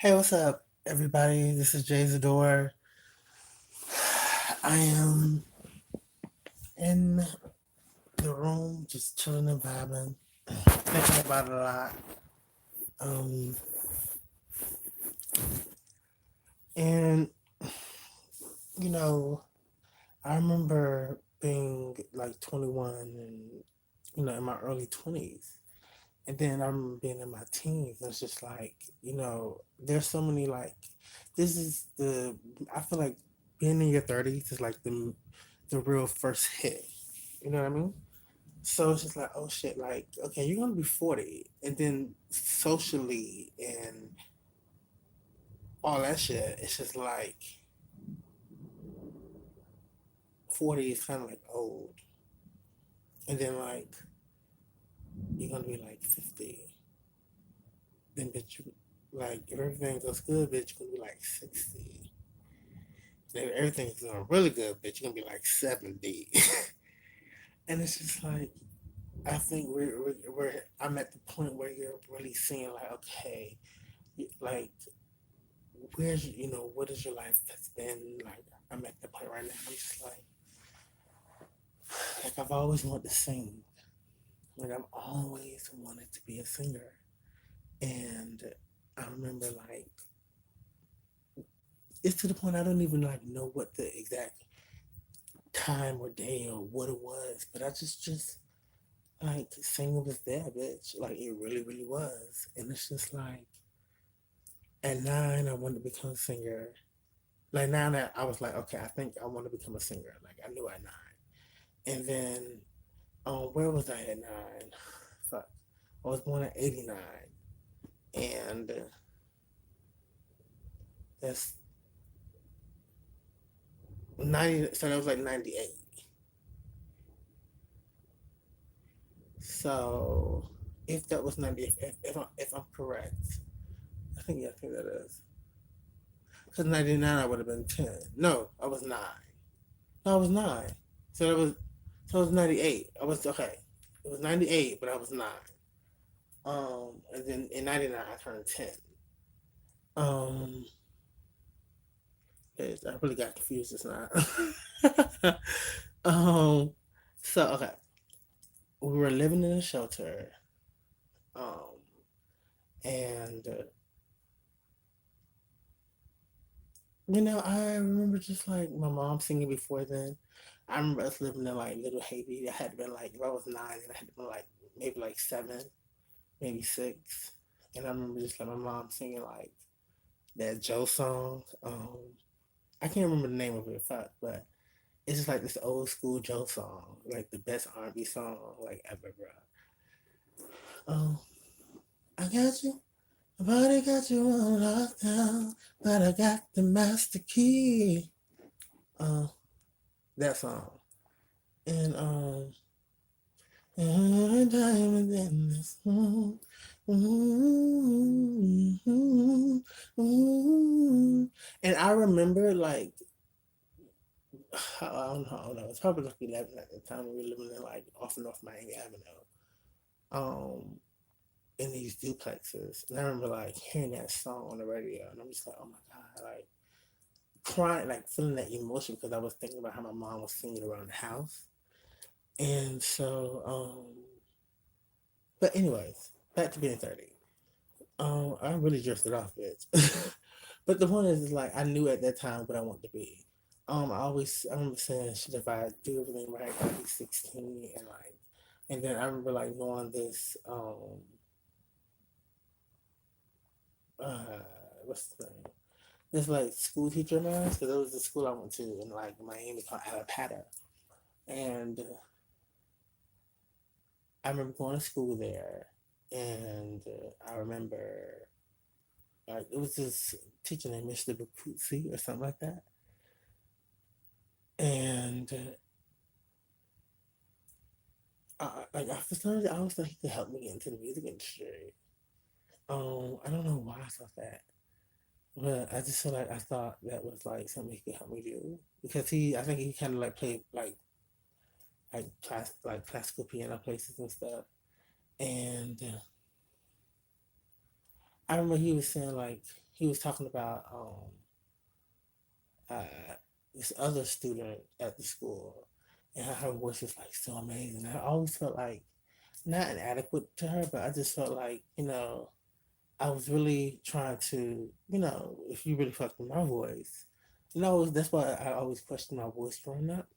Hey, what's up, everybody? This is Jay Zador. I am in the room, just chilling and vibing, thinking about it a lot. Um, and you know, I remember being like 21 and in my early 20s, and then I remember being in my teens. And it's just like there's so many like this is the I feel like being in your 30s is like the real first hit. You know what I mean? So it's just like, oh shit, like, okay, you're gonna be 40. And then socially and all that shit, it's just like 40 is kind of like old. And then like you're gonna be like 50. Then bitch you like if everything goes good, bitch, you're gonna be like 60. Then if everything's going really good, bitch, you're gonna be like 70. And it's just like I think we're I'm at the point where you're really seeing like, okay, like where's what is your life that's been like. I'm at the point right now, I'm just like I've always wanted to sing, like I've always wanted to be a singer. And I remember like it's to the point I don't even like know what the exact time or day or what it was, but I just like singing was there, bitch, like it really was. And it's just like at 9 I wanted to become a singer. Like now that I was like, okay, I think I want to become a singer, like I knew at 9. And then where was I at 9? Fuck. I was born in 89. And that's 90. So that was like 98. So if that was 90, if I'm correct, I think that is. Because 99, I would have been 10. No, I was 9. No, I was 9. So that was, so it was 98. I was, okay. It was 98, but I was 9. And then in 99, I turned 10. Um, I really got confused just now. um, so okay, we were living in a shelter, um, and I remember just like my mom singing before then. I remember us living in like Little Haiti. I had been like if I was 9, and I had been like maybe like 7, maybe 6, and I remember just like my mom singing like that Joe song. I can't remember the name of it, fuck, but it's just like this old school Joe song, like the best R&B song like ever, bro. Oh, I got you. Body got you on lockdown, but I got the master key. Uh, that song. And diamond in this. And I remember like I don't know. It's probably like 11 at the time. We were living in like off and off Miami Avenue. Um, in these duplexes. And I remember like hearing that song on the radio, and I'm just like, oh my god, like crying, like feeling that emotion because I was thinking about how my mom was singing around the house. And so, but anyways, back to being 30. I really drifted off it. But the point is like I knew at that time what I wanted to be. I remember saying shit, if I do everything right, I'll be 16. And like, and then I remember like going this uh what's the name? This like school teacher of mine, because it was the school I went to in like Miami called Alapata. And I remember going to school there, and I remember like it was this teacher named Mr. Baputsi or something like that. And like after started, I was like he could help me get into the music industry. I don't know why I thought that, but I just feel like I thought that was like something he could help me do because I think he kind of like played like classical piano places and stuff. And I remember he was saying like he was talking about uh this other student at the school, and how her voice was like so amazing. I always felt like not inadequate to her, but I just felt like, I was really trying to, if you really fucked with my voice, that's why I always questioned my voice growing up.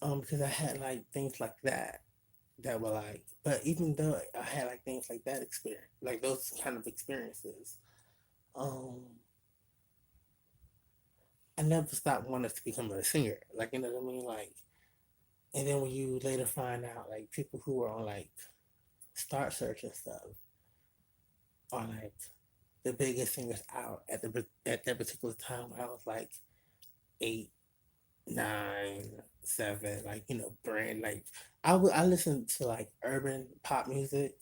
Because I had like things like that were like, but even though I had like things like that experience, like those kind of experiences, um, I never stopped wanting to become a singer. Like, you know what I mean? Like, and then when you later find out, like, people who were on like Start Search and stuff are like the biggest singers out at that particular time. When I was like 8, 9, 7, like, brand like I listened to like urban pop music,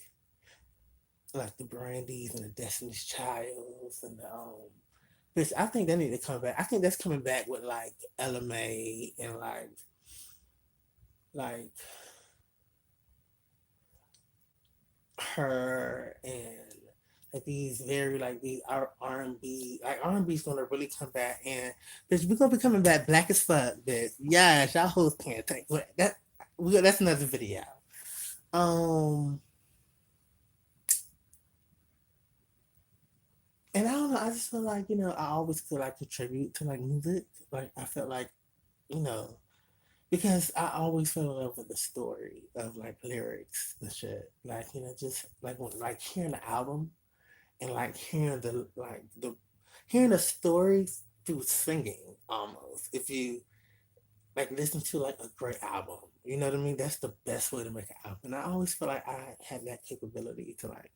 like the Brandies and the Destiny's Childs and the which I think they need to come back. I think that's coming back with like LMA and like her and like these very like these R&B, like R&B's gonna really come back, and bitch, we're gonna be coming back black as fuck, bitch. Yes, y'all hoes can't take that. That's another video. Um, and I don't know. I just feel like, I always could like contribute to like music. Like I felt like, you know because I always fell in love with the story of like lyrics and shit. Like, just like when like hearing the album and like hearing the stories through singing almost. If you like listen to like a great album, you know what I mean? That's the best way to make an album. And I always feel like I had that capability to like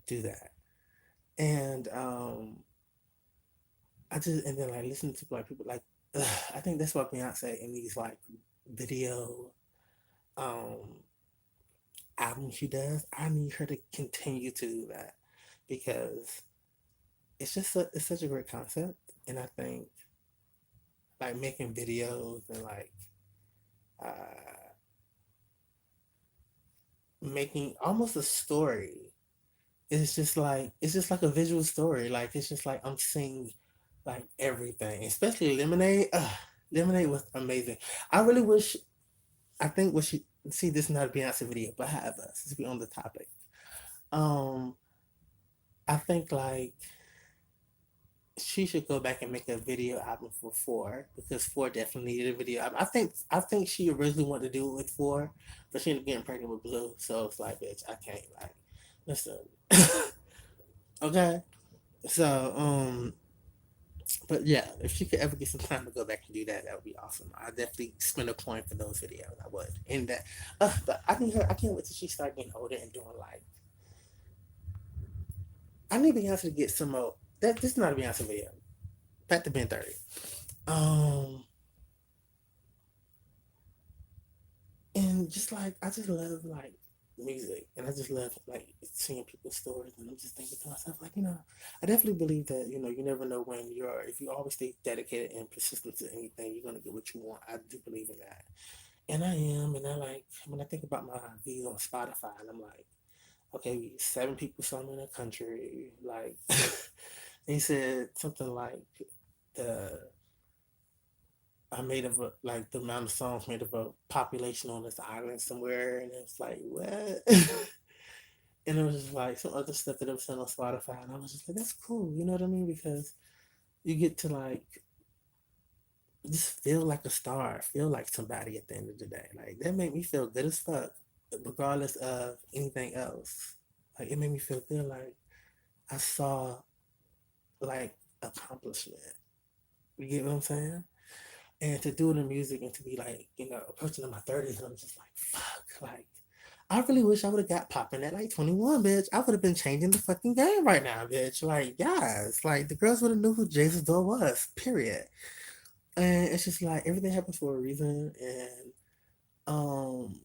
do that. And and then like listening to like people like I think that's why Beyonce in these like video um album she does, I need her to continue to do that because it's such a great concept, and I think like making videos and like uh making almost a story. It's just like a visual story. Like it's just like I'm seeing like everything, especially Lemonade. Lemonade was amazing. I really wish. I think what she see this is not a Beyonce video, but however, since we on the topic, um, I think like she should go back and make a video album for Four because Four definitely needed a video album. I think she originally wanted to do it with Four, but she ended up getting pregnant with Blue, so it's like, bitch, I can't like listen. Okay, so but yeah, if she could ever get some time to go back and do that, that would be awesome. I definitely spend a coin for those videos. I would. And that, but I need her. I can't wait till she start getting older and doing like. I need Beyonce to get some more. This is not a Beyonce video. Back to Ben 30. Um, and just like I just love like music, and I just love like seeing people's stories, and I'm just thinking to myself like, I definitely believe that you never know when if you always stay dedicated and persistent to anything, you're gonna get what you want. I do believe in that, and I am, and I like when I think about my views on Spotify, and I'm like, okay, 7 people saw me in the country, like they said something like the I made of like the amount of songs made of a population on this island somewhere, and it's like what? And it was just like some other stuff that I was on Spotify, and I was just like, that's cool, you know what I mean? Because you get to like just feel like a star, feel like somebody at the end of the day. Like that made me feel good as fuck, regardless of anything else. Like it made me feel good. Like I saw like accomplishment. You get what I'm saying? And to do it in music and to be like, approaching in my 30s, and I'm just like, fuck, like, I really wish I would have got popping at like 21, bitch. I would have been changing the fucking game right now, bitch. Like, yes, like the girls would have knew who Jason Doe was, period. And it's just like everything happens for a reason, and um,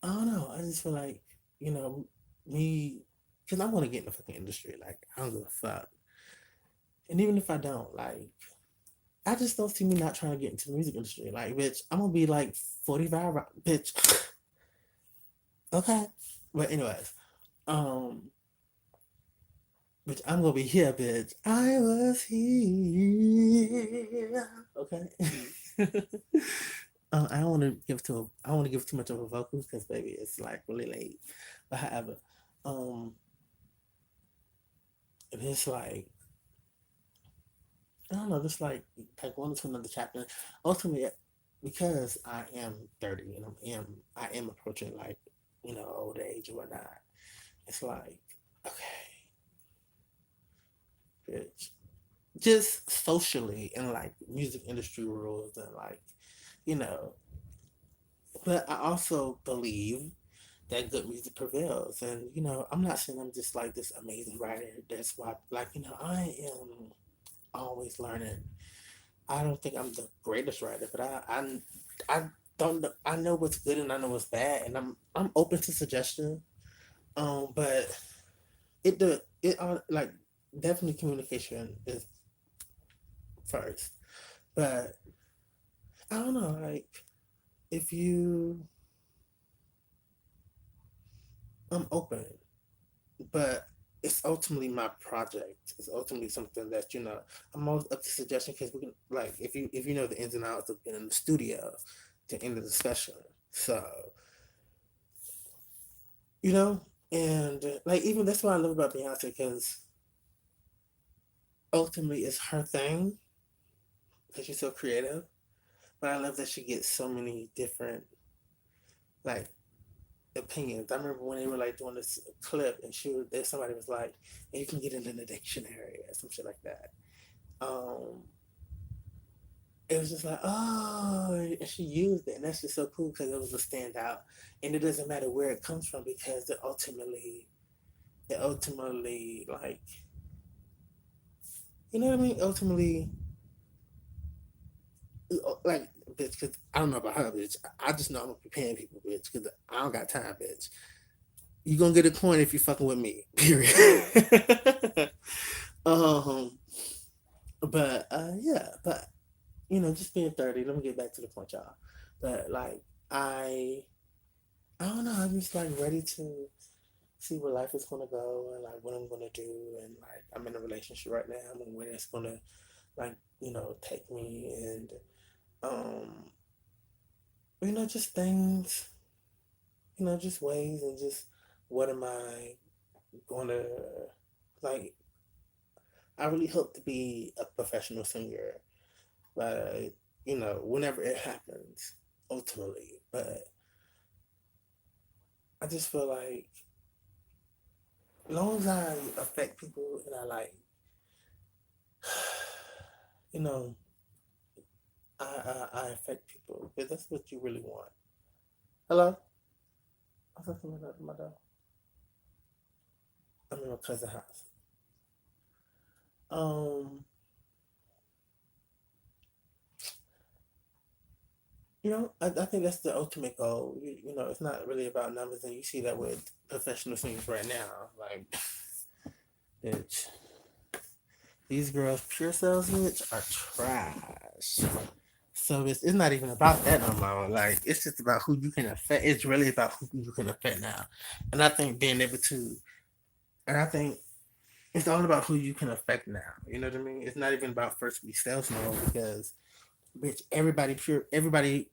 I don't know. I just feel like, you know, me, because I want to get in the fucking industry. Like, I don't give a fuck. And even if I don't, like, I just don't see me not trying to get into the music industry. Like, bitch, I'm gonna be like 45, bitch. Okay. But anyways, Um, bitch, I'm gonna be here, bitch. I was here. Okay. I don't want to give too. I don't want to give too much of a vocal because baby, it's like really late. But however, um, it's like I don't know, just like going into another chapter. Ultimately, because I am 30 and I am approaching like old age or whatnot. It's like okay, bitch. Just socially and like music industry rules and like you know. But I also believe that good music prevails, and I'm not saying I'm just like this amazing writer. That's why, like I am always learning. I don't think I'm the greatest writer, but I don't know. I know what's good and I know what's bad, and I'm open to suggestion. But like definitely communication is first. But I don't know, like if you, I'm open, but it's ultimately my project. It's ultimately something that I'm always up to suggestion because we can like if you know the ins and outs of being in the studio to end the discussion. So you know, and like even that's what I love about Beyonce because ultimately it's her thing because she's so creative. But I love that she gets so many different like opinions. I remember when they were like doing this clip and somebody was like, and you can get it in the dictionary or some shit like that. Um, it was just like, oh, and she used it, and that's just so cool because it was a standout, and it doesn't matter where it comes from because it ultimately, like, you know what I mean? Ultimately, like, bitch, because I don't know about her, bitch. I just know I'm gonna be paying people, bitch, because I don't got time, bitch. You gonna get a coin if you fucking with me, period. um, but yeah, but just being 30. Let me get back to the point, y'all. But like, I don't know. I'm just like ready to see where life is gonna go and like what I'm gonna do and like I'm in a relationship right now and where it's gonna like take me and um just things just ways and just what am I gonna like. I really hope to be a professional singer, but whenever it happens, ultimately. But I just feel like as long as I affect people and I like you know I affect people because that's what you really want. Hello, I thought somebody at my door. I'm in my cousin's house. Um, I think that's the ultimate goal. It's not really about numbers, and you see that with professional singers right now. Like, bitch, these girls, pure sales, bitch, are trash. So it's not even about that no more. Like, it's just about who you can affect. It's really about who you can affect now. And I think being able to, and I think it's all about who you can affect now. You know what I mean? It's not even about first week sales no because bitch, everybody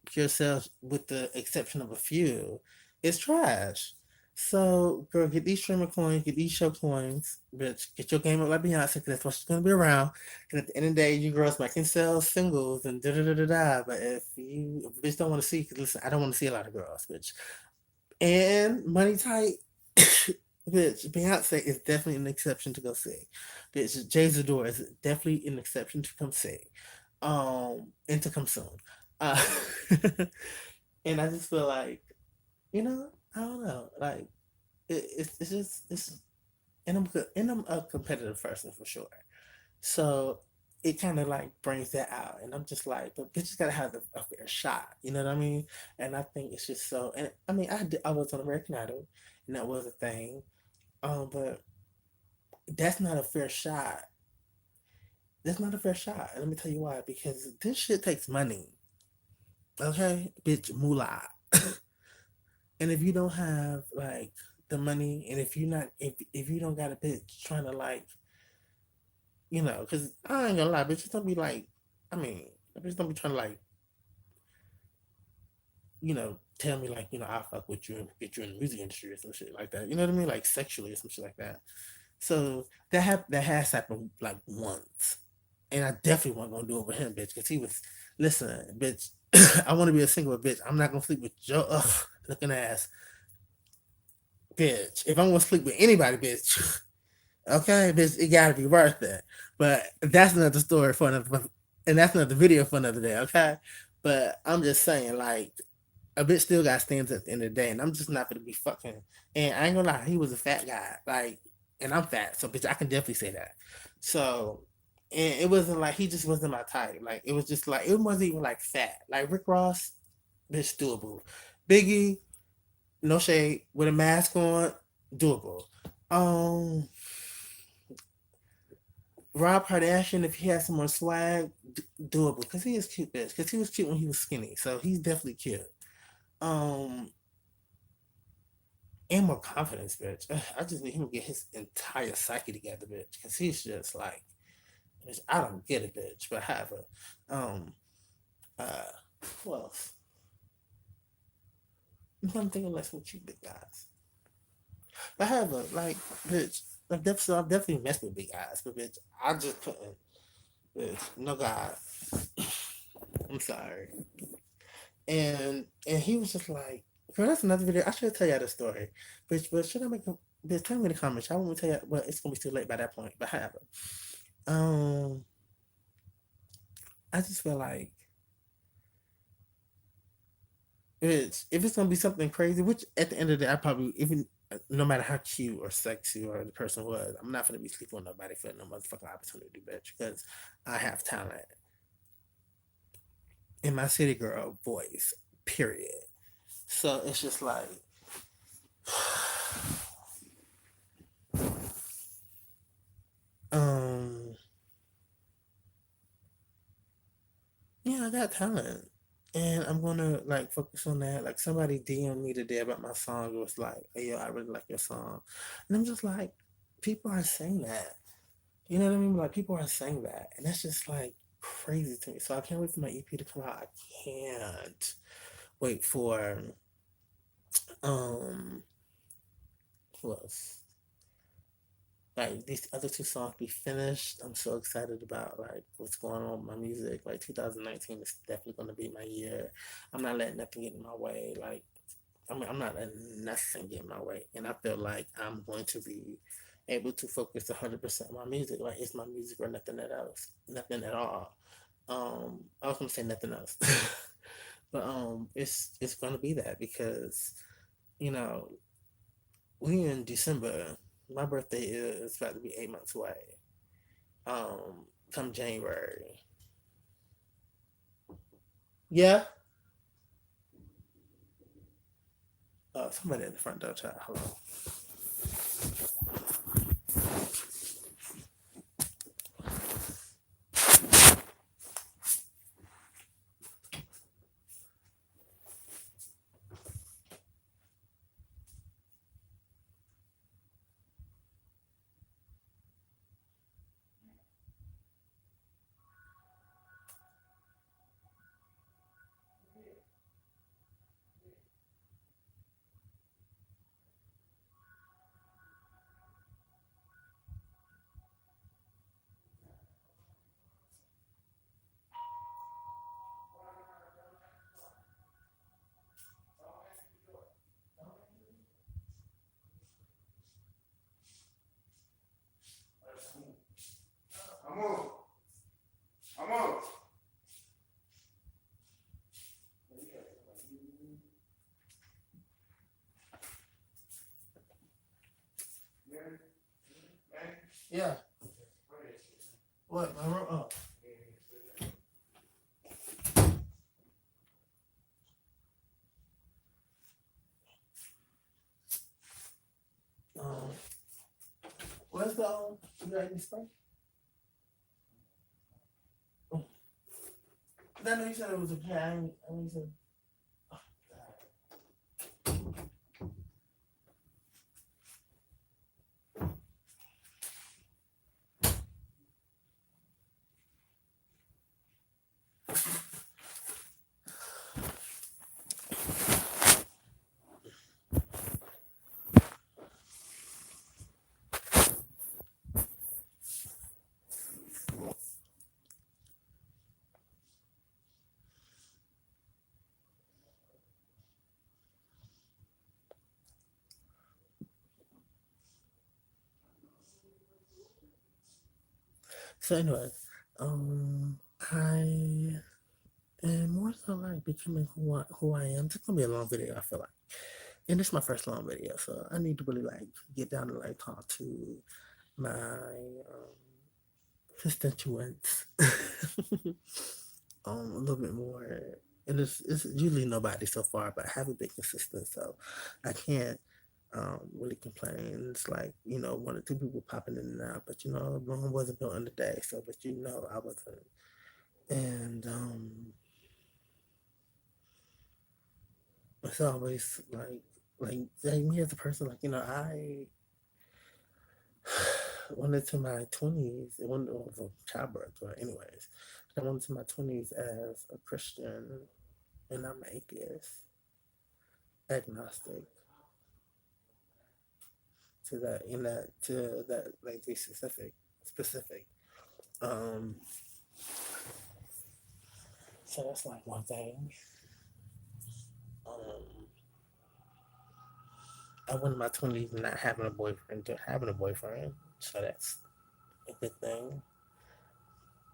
pure sales with the exception of a few is trash. So girl, get these streamer coins, get these show coins, bitch. Get your game up like Beyonce, because that's what she's gonna be around. And at the end of the day, you girls might can sell singles and da da da da da. But if bitch don't want to see, because listen, I don't want to see a lot of girls, bitch. And money tight, bitch. Beyonce is definitely an exception to go see. Bitch, Jay Zador is definitely an exception to come see. And to come soon. Uh, and I just feel like, I don't know, like it's just and I'm a competitive person for sure. So it kind of like brings that out, and I'm just like, but bitches gotta have a fair shot, you know what I mean? And I think it's just so. And I mean, I was on American Idol, and that was a thing. But that's not a fair shot. That's not a fair shot. And let me tell you why. Because this shit takes money. Okay, bitch, moolah. And if you don't have like the money, and if you not if you don't got a bitch trying to like, because I ain't gonna lie, bitches don't be like, I mean, bitches don't be trying to like, tell me like, I'll fuck with you and get you in the music industry or some shit like that. You know what I mean? Like sexually or some shit like that. So that has happened like once, and I definitely wasn't gonna do it with him, bitch, because he was, listen, bitch. I want to be a single bitch. I'm not gonna sleep with your looking ass, bitch. If I'm gonna sleep with anybody, bitch, okay, bitch, it gotta be worth it. But that's another story for another, and that's another video for another day, okay? But I'm just saying, like, a bitch still got stands at the end of the day, and I'm just not gonna be fucking. And I ain't gonna lie, he was a fat guy, like, and I'm fat, so bitch, I can definitely say that. So, and it wasn't like he just wasn't my type. Like, it was just like it wasn't even like fat. Like Rick Ross, bitch, doable. Biggie, no shade, with a mask on, doable. Um, Rob Kardashian, if he had some more swag, doable, because he is cute, bitch. Because he was cute when he was skinny, so he's definitely cute. Um, and more confidence, bitch. I just need him to get his entire psyche together, bitch, because he's just like, bitch, I don't get it, bitch. But however, um, uh, who else? I'm thinking less with you big guys. But however, like, bitch, I've definitely messed with big guys, but bitch, I just couldn't. Bitch, no God, I'm sorry. And he was just like, girl, that's another video. I should tell you the story, bitch. But should I make a bitch? Tell me in the comments. I won't tell you. Well, it's gonna be too late by that point. But however, um, I just feel like if it's gonna be something crazy, which at the end of the day, I probably even no matter how cute or sexy or the person was, I'm not gonna be sleeping with nobody for no motherfucking opportunity, bitch, because I have talent in my city girl voice. Period. So it's just like, um, yeah, I got talent. And I'm gonna like focus on that. Like somebody DM me today about my song. It was like, hey yo, I really like your song. And I'm just like, people are saying that. You know what I mean? Like people are saying that. And that's just like crazy to me. So I can't wait for my EP to come out. I can't wait for um who else? Like these other two songs be finished. I'm so excited about like what's going on with my music. Like 2019 is definitely gonna be my year. I'm not letting nothing get in my way. Like I mean, I'm not letting nothing get in my way, and I feel like I'm going to be able to focus 100% on my music. Like it's my music or nothing else, nothing at all. I was gonna say nothing else, but it's gonna be that because you know we in December. My birthday is about to be 8 months away. Come January. Yeah. Somebody at the front door, child. Hello. Amor, amor. Yeah. What? Oh. Um, where's the you got any stuff? Oh. I know you said it was a pan. I said, oh, God. So anyway, um, I am more so like becoming who I am. It's gonna be a long video, I feel like, and this is my first long video, so I need to really like get down and like talk to my constituents a little bit more. And it's usually nobody so far, but I haven't been consistent, so I can't really complain. It's like, one or two people popping in and out, but Rome wasn't built in a day, so but I wasn't. And it's always like me as a person, I went into my 20s, it went over childbirth, but anyways, I went into my 20s as a Christian, and I'm an atheist, agnostic to that, like, be specific. Um, so that's like one thing. Um, I went in my 20s not having a boyfriend to having a boyfriend, so that's a good thing.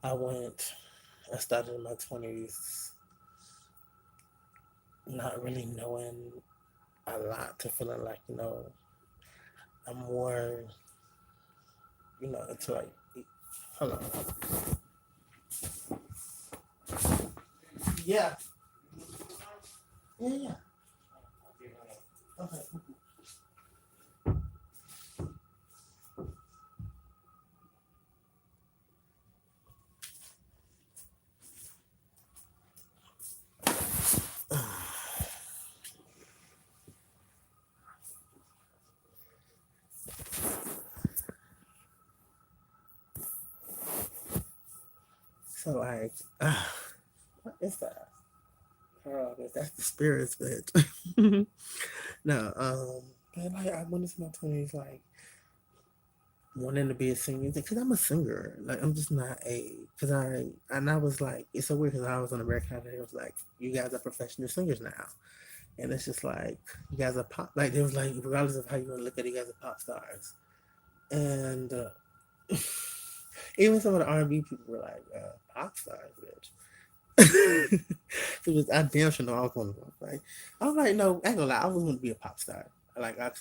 I started in my 20s not really knowing a lot to feeling like, I'm more, into like, hold on. Yeah. Yeah, yeah. Okay. So like, what is that? Oh, that's the spirits, bitch. No, but like I went into my 20s like wanting to be a singer because I'm a singer. Like I'm just not because I was like, it's so weird because I was on the record and it was like, you guys are professional singers now, and it's just like you guys are pop. Like there was like, regardless of how you want to look at it, you guys are pop stars, and even some of the R&B people were like, pop stars, bitch. I damn sure know I was one of them. Like, I was like, no, I ain't gonna lie, I was going to be a pop star. Like, I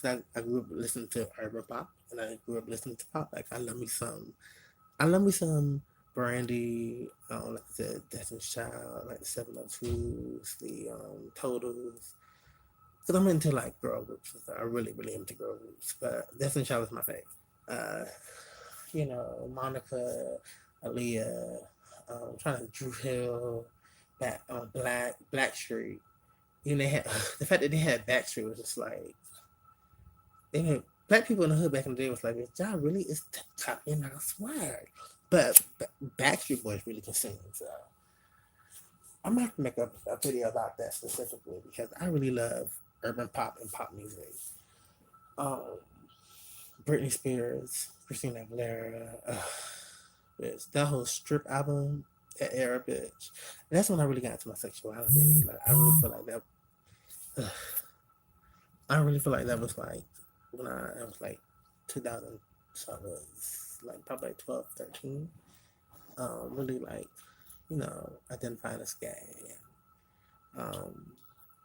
grew up listening to urban pop, and I grew up listening to pop. Like, I love me some Brandy, like I said, Destiny's Child, like the 702s, the Totals. Because I'm into like girl groups and stuff. I really, really into girl groups. But Destiny's Child is my favorite. Monica, Aaliyah, trying to Drew Hill, Blackstreet. They had the fact that they had Backstreet was just like they had black people in the hood back in the day was like, y'all really is copying our swag. But Backstreet Boys really can sing, so I'm gonna have to make a video about that specifically because I really love urban pop and pop music. Um, Britney Spears, Christina Aguilera, bitch, that whole strip album, that era, bitch. And that's when I really got into my sexuality. Like I really feel like that. I really feel like that was like when I was like 2000, so I was like probably like 12, 13. Really like, identifying as gay.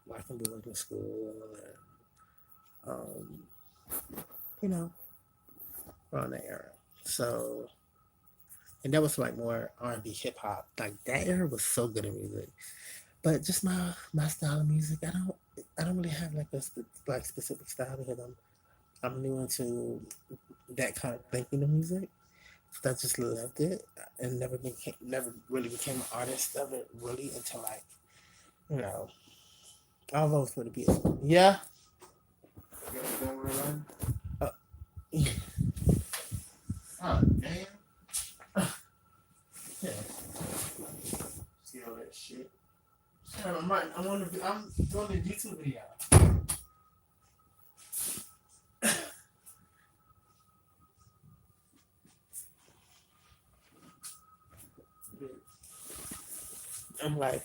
Liking going to school and, you know, around that era. So, and that was like more R&B hip hop. Like that era was so good in music. But just my style of music, I don't really have like a specific style because I'm new into that kind of thinking of music. So I just loved it and never really became an artist of it really until like, you know, I was always going to be yeah. Uh, oh damn. Yeah. See you later. I'm doing a YouTube video. I'm like,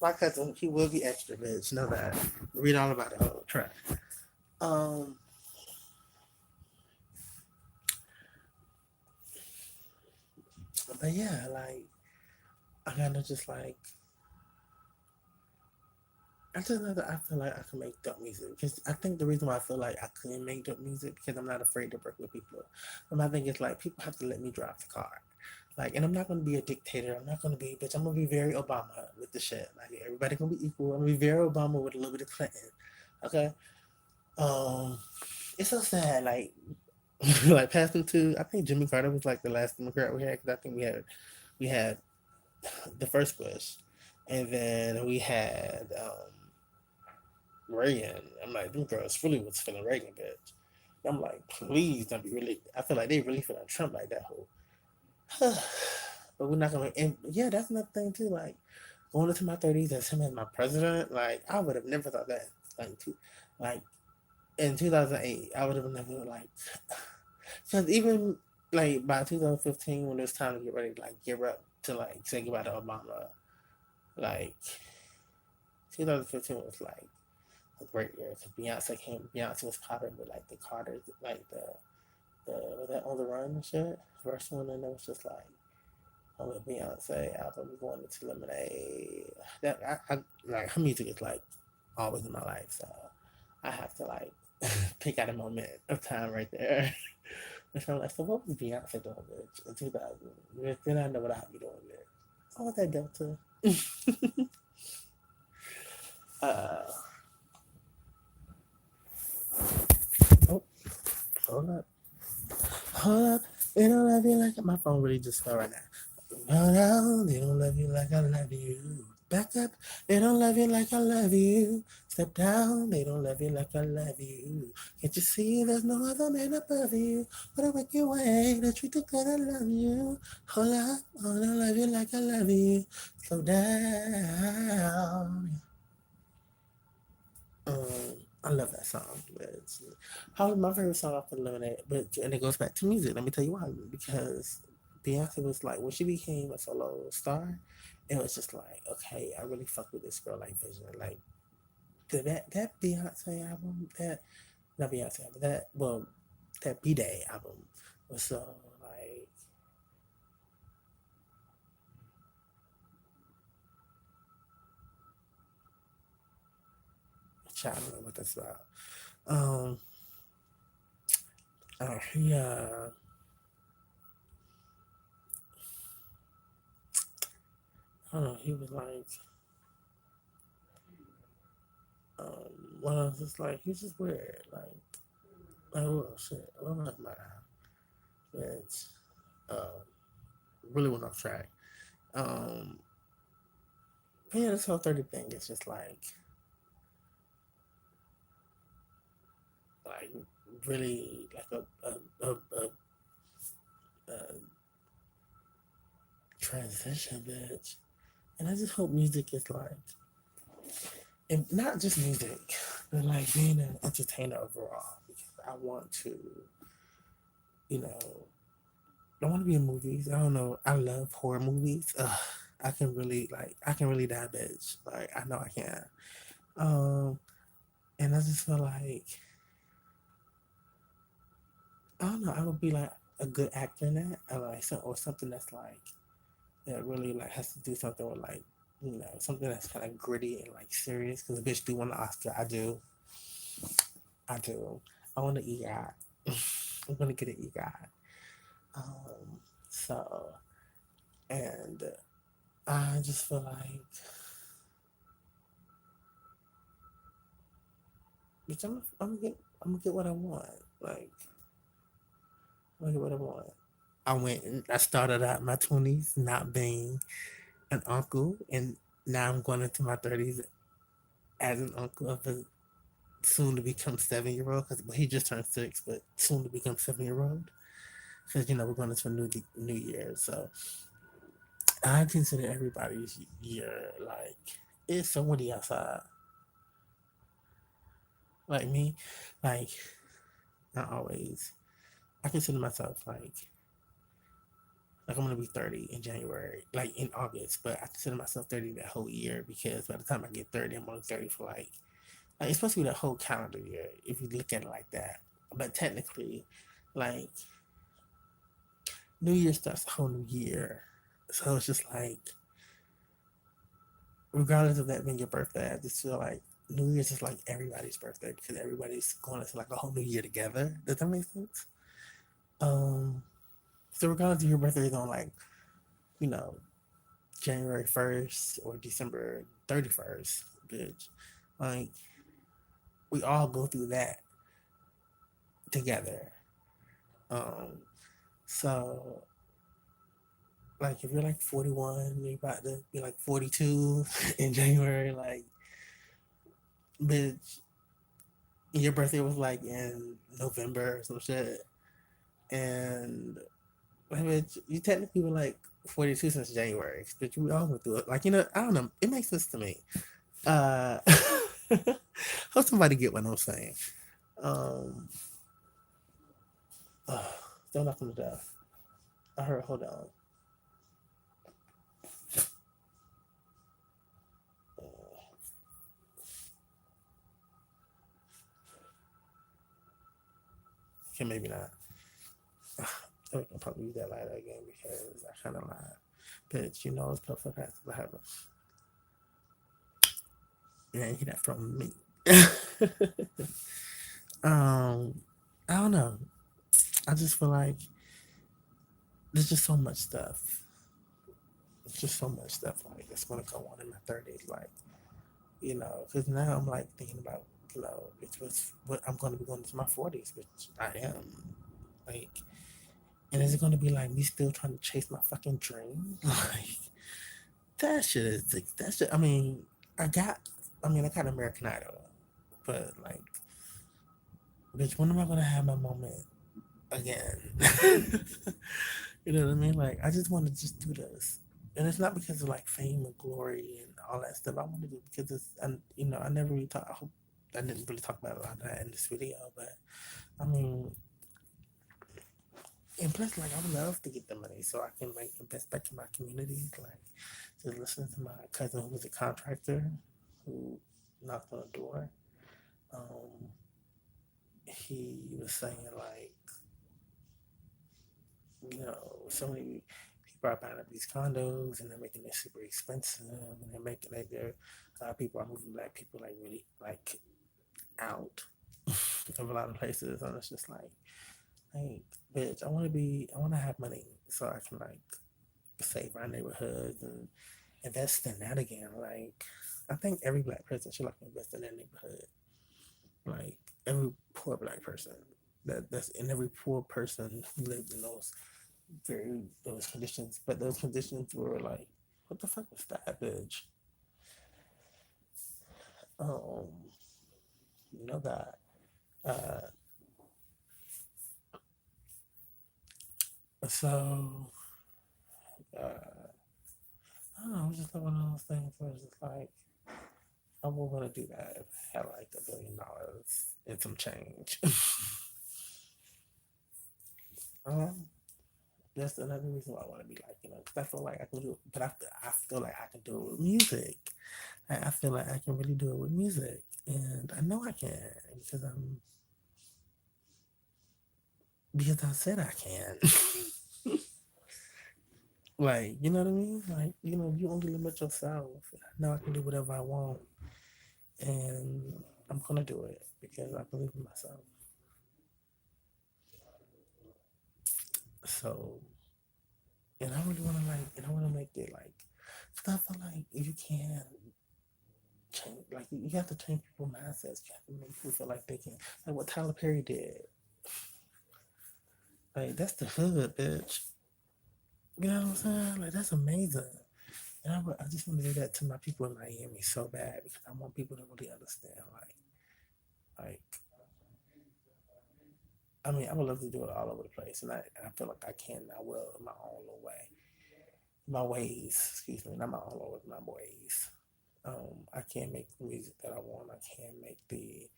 my cousin, he will be extra, bitch. Know that. Read all about the whole track. Um, but yeah, like I kind of just like I just know that I feel like I can make dope music because I think the reason why I feel like I couldn't make dope music because I'm not afraid to work with people. And my thing is like people have to let me drive the car. Like, and I'm not gonna be a dictator. I'm not gonna be, bitch. I'm gonna be very Obama with the shit. Like, everybody gonna be equal. I'm gonna be very Obama with a little bit of Clinton. Okay. Um, it's so sad. Like, like passing to, I think Jimmy Carter was like the last Democrat we had because I think we had the first Bush, and then we had Reagan. I'm like, them girls really was feeling Reagan, bitch. I'm like, please don't be really. I feel like they really feeling Trump like that whole. But we're not gonna. And yeah, that's another thing too. Like going into my 30s as him as my president. Like I would have never thought that. Like in 2008, I would have never like. Because even like by 2015, when it was time to get ready to like give up to like say goodbye to Obama, like 2015 was like a great year because Beyonce was popping with like the Carters, like the was that On the Run and shit. First one, and it was just like on the Beyonce album, Going Into Lemonade. That I like her music is like always in my life, so I have to like pick out a moment of time right there. And so I'm like, so what was Beyonce doing, bitch, in 2000? Then I know what I'll be doing, bitch. Oh, that Delta. uh, oh, hold up. Hold up. They don't love you like my phone really just fell right now. No, no, they don't love you like I love you. Back up, they don't love you like I love you. Step down, they don't love you like I love you. Can't you see there's no other man above you? What a wicked way to treat the good I love you. Hold up, I don't love you like I love you. Slow down. I love that song. It's probably my favorite song off of Lemonade. But and it goes back to music. Let me tell you why. Because Beyonce was like when she became a solo star, it was just like, okay, I really fuck with this girl like Vision. Like that Beyonce album, that not Beyonce album, that B Day album was so like I don't know what that's about. Um yeah. I don't know, he was like when I was just like, he's just weird. Like oh shit, what am I talking about? It's um, really went off track. Um, but yeah, this whole 30 thing is just like really like a transition, bitch. And I just hope music is like, and not just music, but like being an entertainer overall. Because I want to, you know, I want to be in movies. I don't know. I love horror movies. I can really die, bitch. Like I know I can. Um, and I just feel like I don't know. I would be like a good actor in that, or something that's like that really like has to do something with like something that's kind of gritty and like serious. Because bitch do want an Oscar. I do. I do. I want an EGOT. I'm gonna get an EGOT. So and I just feel like bitch, I'm gonna get what I want. Like I'm gonna get what I want. I started out in my 20s not being an uncle, and now I'm going into my 30s as an uncle of a soon to become 7 year old. Because he just turned 6, but soon to become 7 year old. Because we're going into a new year, so I consider everybody's year like it's so windy outside. Like me, like not always. I consider myself like I'm gonna be 30 in January, like in August, but I consider myself 30 that whole year because by the time I get 30, I'm only 30 for like it's supposed to be the whole calendar year if you look at it like that. But technically, like New Year starts a whole new year, so it's just like regardless of that being your birthday, I just feel like New Year's is like everybody's birthday because everybody's going into like a whole new year together. Does that make sense? Um, so regardless of your birthday is on like you know January 1st or December 31st, bitch, like we all go through that together. Um, so like if you're like 41, you're about to be like 42 in January, like bitch, your birthday was like in November or some shit, and like, bitch, you technically were like 42 since January, but we all went through it. Like I don't know, it makes sense to me. Uh, hope somebody get what I'm saying. Um, uh, don't knock on the door. I heard. Hold on. Okay, maybe not. I can probably use that lighter again because I kind of lied. But you know, it's perfect has to happen. You ain't hear that from me. um, I don't know. I just feel like there's just so much stuff. It's just so much stuff like that's gonna go on in my 30s. Like, because now I'm like thinking about, which was what I'm gonna be going into my 40s, which I am. Like, and is it gonna be like me still trying to chase my fucking dream? Like, that shit is that shit. I got, I got American Idol, but like, bitch, when am I gonna have my moment again? You know what I mean? Like, I just want to just do this, and it's not because of like fame and glory and all that stuff. I want to do it because it's, and I never really talk. I hope I didn't really talk about a lot of that in this video, but I mean, and plus, like, I would love to get the money so I can like invest back in my community. Like, just listen to my cousin who was a contractor who knocked on the door. Um, he was saying like, so many people are buying up these condos and they're making it super expensive, and they're making like people are moving black people like really like out of a lot of places, and it's just like, bitch, I want to have money so I can like save our neighborhoods and invest in that again. Like, I think every black person should like invest in their neighborhood. Like every poor black person that's in every poor person who lived in those conditions, but those conditions were like, what the fuck was that, bitch? Um, you know that. Uh, so I don't know. It was just like one of those things where it's just like, I would want to do that if I had like $1 billion and some change. um, that's another reason why I want to be like, because I feel like I can do it, but I feel like I can do it with music. I feel like I can really do it with music, and I know I can because I said I can. Like, you know what I mean? Like, you only limit yourself. I know I can do whatever I want, and I'm gonna do it because I believe in myself. So, and I really want to and I want to make it like stuff. Like you can change, like you have to change people's mindsets. You have to make people feel like they can, like what Tyler Perry did. Like that's the hood, bitch. You know what I'm saying? Like that's amazing. And I just want to do that to my people in Miami so bad because I want people to really understand. Like I would love to do it all over the place, and I feel like I can. I will in my own little way, my ways. Excuse me, not my own way, my ways. I can't make the music that I want. I can't make the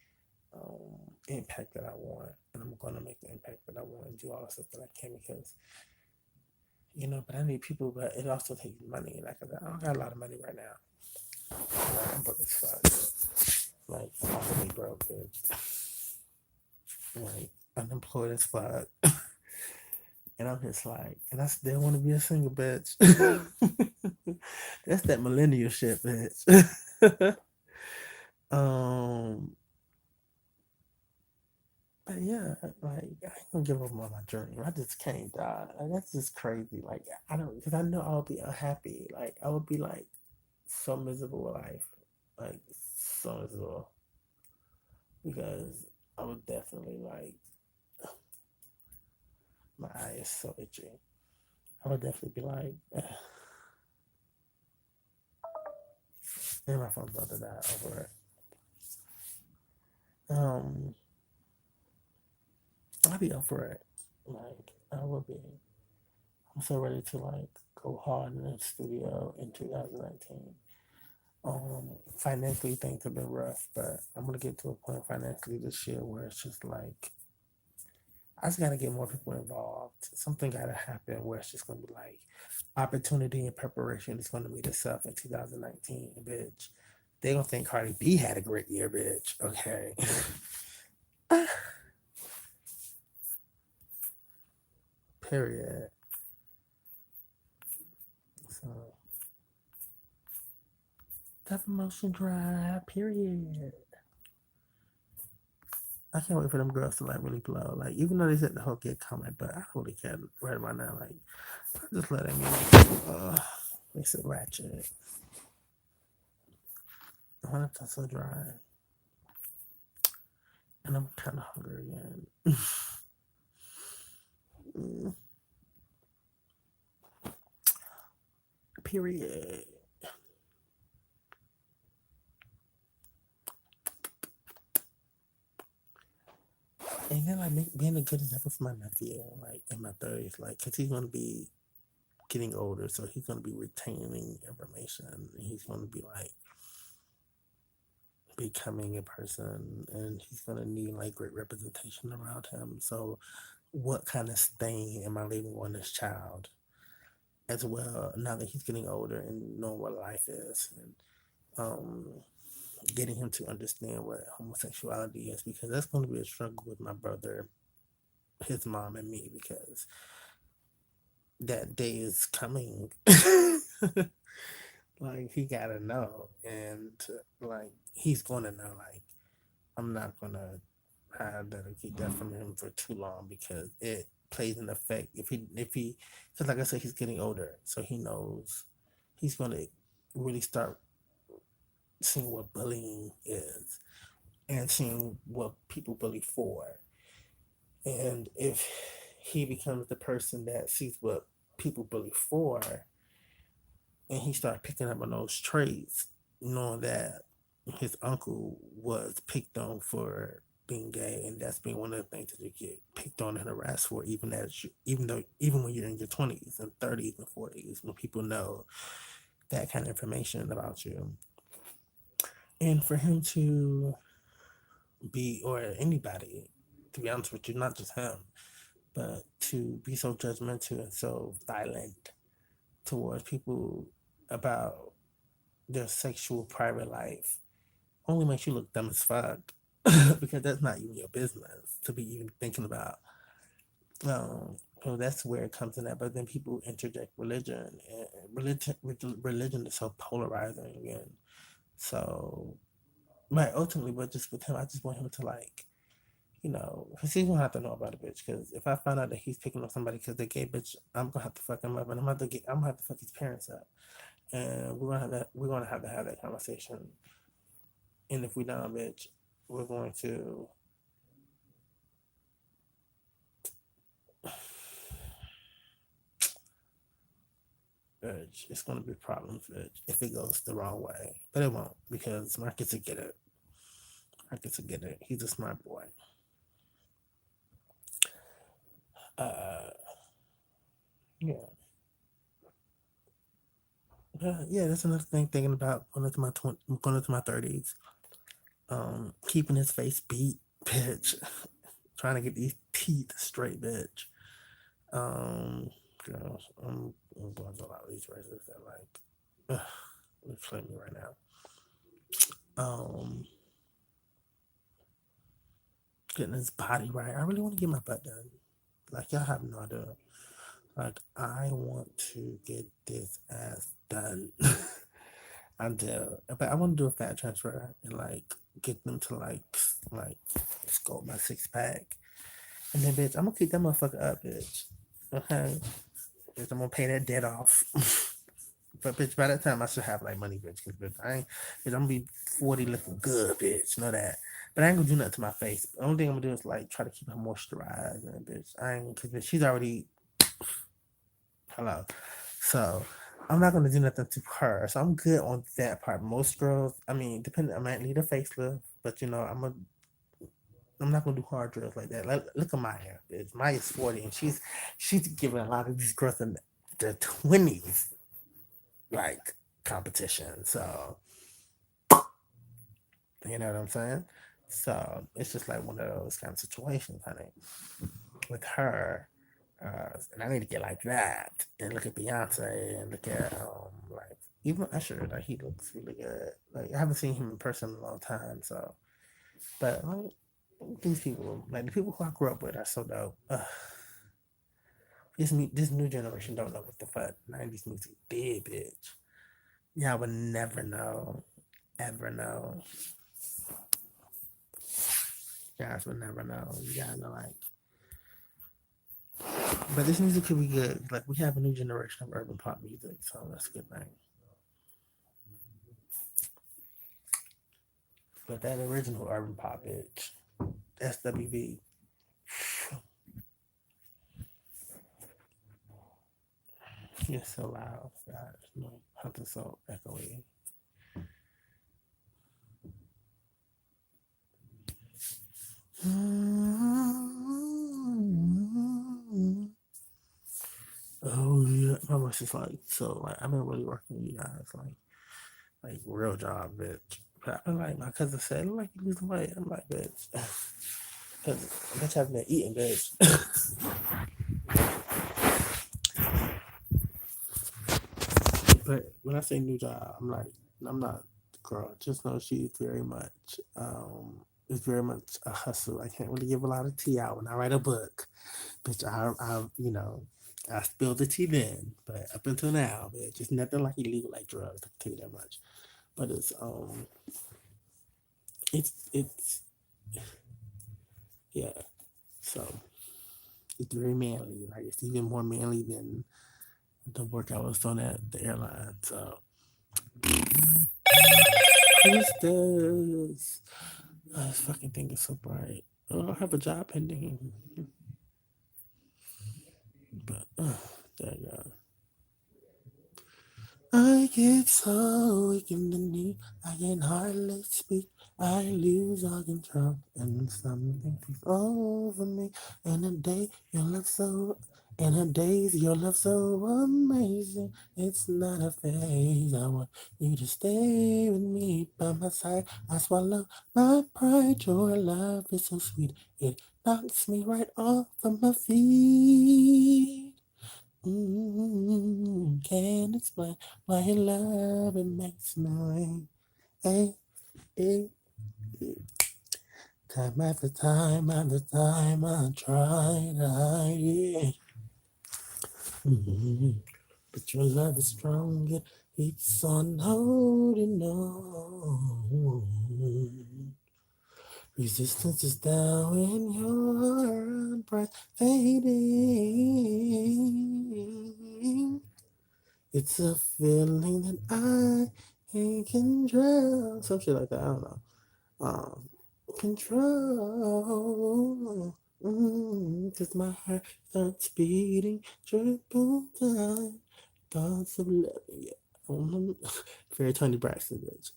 impact that I want, and I'm gonna make the impact that I want and do all the stuff that I can because but I need people. But it also takes money. Like I don't got a lot of money right now. Like, I'm broke as fuck. Like I'm really broke, bitch. Like unemployed as fuck. And I'm just like, and I still want to be a single bitch. That's that millennial shit, bitch. um, but yeah, like I ain't gonna give up on my dream. I just can't die. Like, that's just crazy. Like I don't, because I know I'll be unhappy. Like I would be like so miserable with life, like so miserable because I would definitely like my eye is so itchy. I would definitely be like, and my phone's about to die over it. Um, I'd be up for it. Like I would be. I'm so ready to like go hard in the studio in 2019. Financially things have been rough, but I'm gonna get to a point financially this year where it's just like I just gotta get more people involved. Something gotta happen where it's just gonna be like opportunity and preparation is gonna meet itself in 2019, bitch. They gonna think Cardi B had a great year, bitch. Okay. Period. So that emotion drive, period. I can't wait for them girls to like really blow. Like even though they said the whole get coming, but I don't really care right about now. Like I'm just letting me makes it ratchet. My lips are so dry, and I'm kind of hungry again. Period. And then like being a good example for my nephew, like in my 30s, like cause he's gonna be getting older, so he's gonna be retaining information. And he's gonna be like becoming a person, and he's gonna need like great representation around him. So, what kind of stain am I leaving on this child as well? Now that he's getting older and knowing what life is, and um, getting him to understand what homosexuality is, because that's going to be a struggle with my brother, his mom, and me, because that day is coming. Like he gotta know, and like he's gonna know. Like I'm not gonna have that or keep that from him for too long because it plays an effect. If he, because like I said, he's getting older, so he knows he's gonna really start seeing what bullying is and seeing what people bully for. And if he becomes the person that sees what people bully for, and he started picking up on those traits, knowing that his uncle was picked on for being gay, and that's being one of the things that you get picked on and harassed for, even when you're in your 20s and 30s and 40s, when people know that kind of information about you, and for him to be, or anybody, to be honest with you, not just him, but to be so judgmental and so violent towards people about their sexual private life only makes you look dumb as fuck because that's not even your business to be even thinking about. So that's where it comes in at. But then people interject religion, and religion is so polarizing, and so right ultimately, but just with him, I just want him to like, because he's gonna have to know about it, bitch. Because if I find out that he's picking up somebody because they're gay, bitch, I'm gonna have to fuck him up, and I'm gonna have to fuck his parents up, and we're gonna have that conversation. And if we don't, bitch, we're going to, bitch, it's gonna be problems, bitch, if it goes the wrong way. But it won't because Marcus will get it. Marcus will get it. He's a smart boy. Uh, yeah. Yeah, that's another thing. Thinking about going into my 30s, keeping his face beat, bitch. Trying to get these teeth straight, bitch. Um, Girls, I'm going to a lot of these races that like, flame me right now. Um, Getting his body right. I really want to get my butt done. Like y'all have no idea. Like I want to get this ass done. I do, but I want to do a fat transfer and like get them to like sculpt my 6 pack, and then bitch, I'm gonna keep that motherfucker up, bitch. Okay, bitch, I'm gonna pay that debt off. But bitch, by that time I should have like money, bitch. Cause bitch, bitch, I'm gonna be 40 looking good, bitch. Know that. But I ain't gonna do nothing to my face. The only thing I'm gonna do is like try to keep her moisturized, and bitch, I ain't cause bitch, she's already hello. So I'm not gonna do nothing to her. So I'm good on that part. Most girls, I mean, depending, I might need a facelift, but you know, I'm not gonna do hard drills like that. Like, look at Maya. Bitch. Maya's 40 and she's giving a lot of these girls in the 20s like competition. So you know what I'm saying? So it's just like one of those kind of situations, honey. With her, and I need to get like that. And look at Beyonce, and look at like even Usher. Like he looks really good. Like I haven't seen him in person in a long time. So, but like these people, like the people who I grew up with, are so dope. This new generation don't know what the fuck '90s music did, bitch. Y'all would never know, ever know. You guys would never know. You guys are like, but this music could be good. Like we have a new generation of urban pop music, so that's a good thing. But that original urban pop bitch, SWV, it's so loud. God, no, something so echoey. Oh yeah, my voice is like so. Like I've been really working with you guys, like real job, bitch. But I'm like my cousin said, look like you losing weight. I'm like, bitch, because bitch haven't been eating, bitch. But when I say new job, I'm not girl. Just know she's very much it's very much a hustle. I can't really give a lot of tea out when I write a book. Bitch, I you know, I spilled the tea then. But up until now, bitch, it's nothing like illegal like drugs, I can tell you that much. But it's yeah. So it's very manly. Like it's even more manly than the work I was doing at the airline. So who's this? Oh, this fucking thing is so bright. Oh, I have a job pending. But there you go. I get so weak in the knee, I can hardly speak. I lose all control, and something takes over me. And a day your love so, and a days your love so amazing. It's not a phase. I want you to stay with me by my side. I swallow my pride. Your love is so sweet, it knocks me right off of my feet. Can't explain why you love it makes me rain. Hey, hey, time after time after time I try to hide it. Mm-hmm. But your love is strong, it keeps on holding on. Resistance is down when your breath fading. It's a feeling that I can't control. Some shit like that. I don't know. Control. Cause my heart starts beating triple time. Thoughts of love. Yeah. Very Tony Braxton, bitch.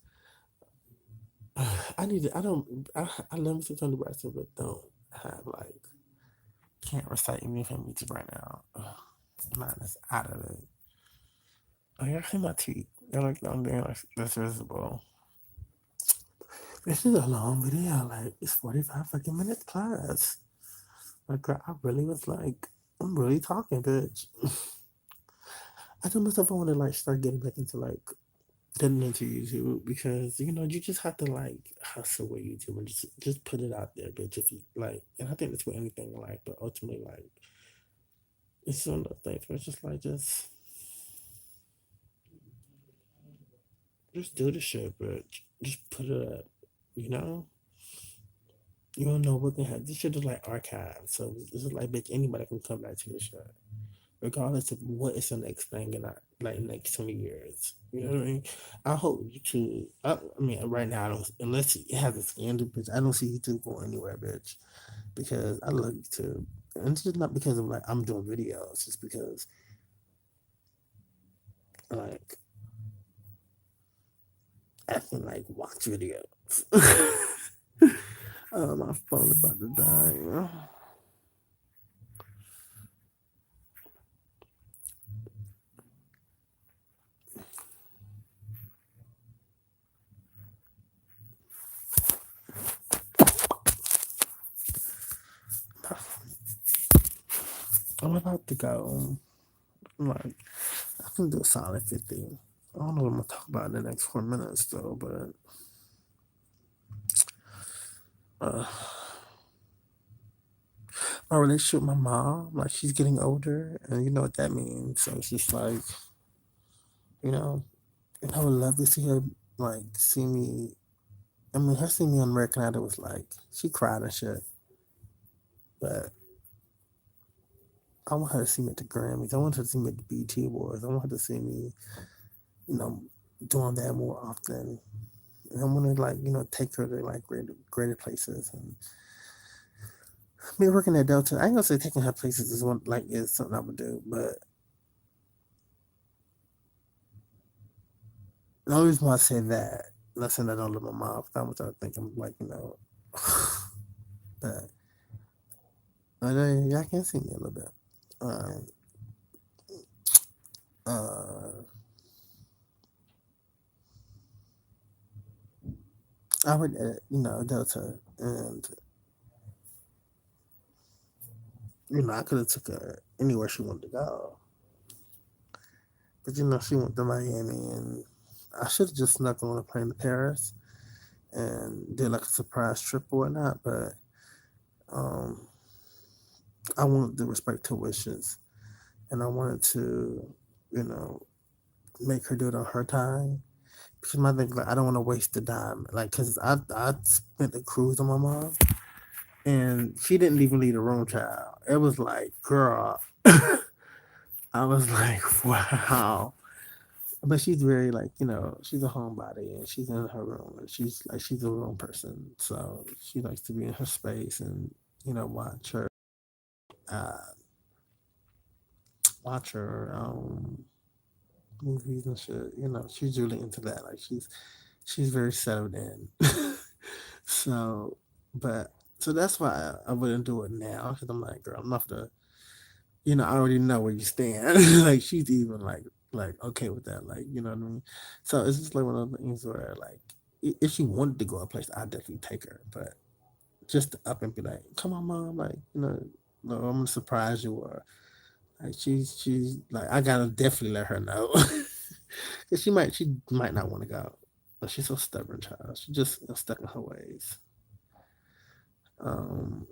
I need to, I don't, I love me some Tony Braxton, but don't have like, can't recite anything from me right now. Mine is out of it. Oh, yeah, I see my teeth. They're like down there, like that's visible. This is a long video. Like it's 45 fucking minutes plus. Like I really was like, I'm really talking, bitch. I told myself I want to like start getting back into like getting into YouTube because you just have to like hustle with YouTube and just put it out there, bitch. If you like, and I think that's what anything like, but ultimately like it's one of those things where it's just like just do the shit, bitch. Just put it up, you know. You don't know what can happen. This shit is like archived, so this is like bitch. Anybody can come back to this shit, regardless of what is the next thing in our, like next 20 years. You know what I mean? I hope YouTube. I mean, right now, I don't, unless it has a scandal, bitch. I don't see YouTube going anywhere, bitch, because I love YouTube, and it's just not because of like I'm doing videos. It's because like I can like watch videos. Oh, my phone is about to die. I'm about to go. Like I can do a solid 50. I don't know what I'm gonna talk about in the next 4 minutes though, but uh, my relationship with my mom, like she's getting older, and you know what that means. So it's just like, you know, and I would love to see her like see me. I mean, her seeing me on American Idol was like she cried and shit, but I want her to see me at the Grammys. I want her to see me at the BT Awards. I want her to see me, you know, doing that more often. And I want to like, take her to like greater places and me working at Delta. I ain't gonna say taking her places is one like is something I would do, but the only reason why I say that, not saying I don't love my mom, I was thinking like, but yeah, I can see me a little bit. Um, uh, I worked at Delta, and I could have took her anywhere she wanted to go, but she went to Miami, and I should have just snuck on a plane to Paris and did like a surprise trip or whatnot, but um, I wanted to respect her wishes, and I wanted to, you know, make her do it on her time. Because my thing, like, I don't want to waste the dime, like, cause I spent a cruise on my mom, and she didn't even leave the room, child. It was like, girl, I was like, wow. But she's very like, she's a homebody and she's in her room and she's a room person. So she likes to be in her space and, watch her uh watch her movies and shit. She's really into that. Like she's very settled in. So but so that's why I wouldn't do it now because I'm like, girl, I'm not the I already know where you stand. Like she's even like okay with that. Like, you know what I mean? So it's just like one of those things where like if she wanted to go a place, I'd definitely take her. But just to up and be like, come on, mom, like, no, I'm gonna surprise you or like she's like I gotta definitely let her know. Cause she might not want to go. But she's so stubborn, child. She just stuck in her ways. Um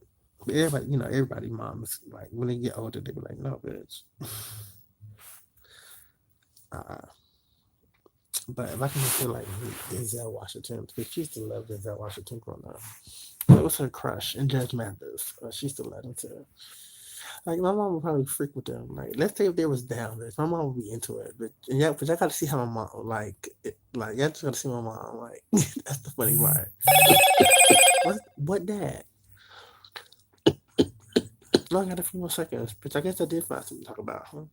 but everybody moms like when they get older they be like, no bitch. uh But if I can just feel like Denzel Washington, because she used to love Denzel Washington growing up. That was her crush, and Judge Mathis. She used to let him too. Like my mom would probably freak with them. Like let's say if they was down, bitch, my mom would be into it. But yeah, but I got to see how my mom like y'all just got to see my mom. Like that's the funny part. What dad? No, I got a few more seconds, but I guess I did find something to talk about. Huh?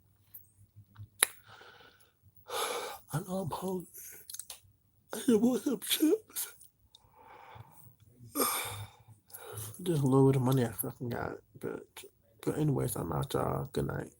I know I'm hungry. I just want some chips. Just a little bit of money I fucking got. But anyways, I'm out, y'all. Good night.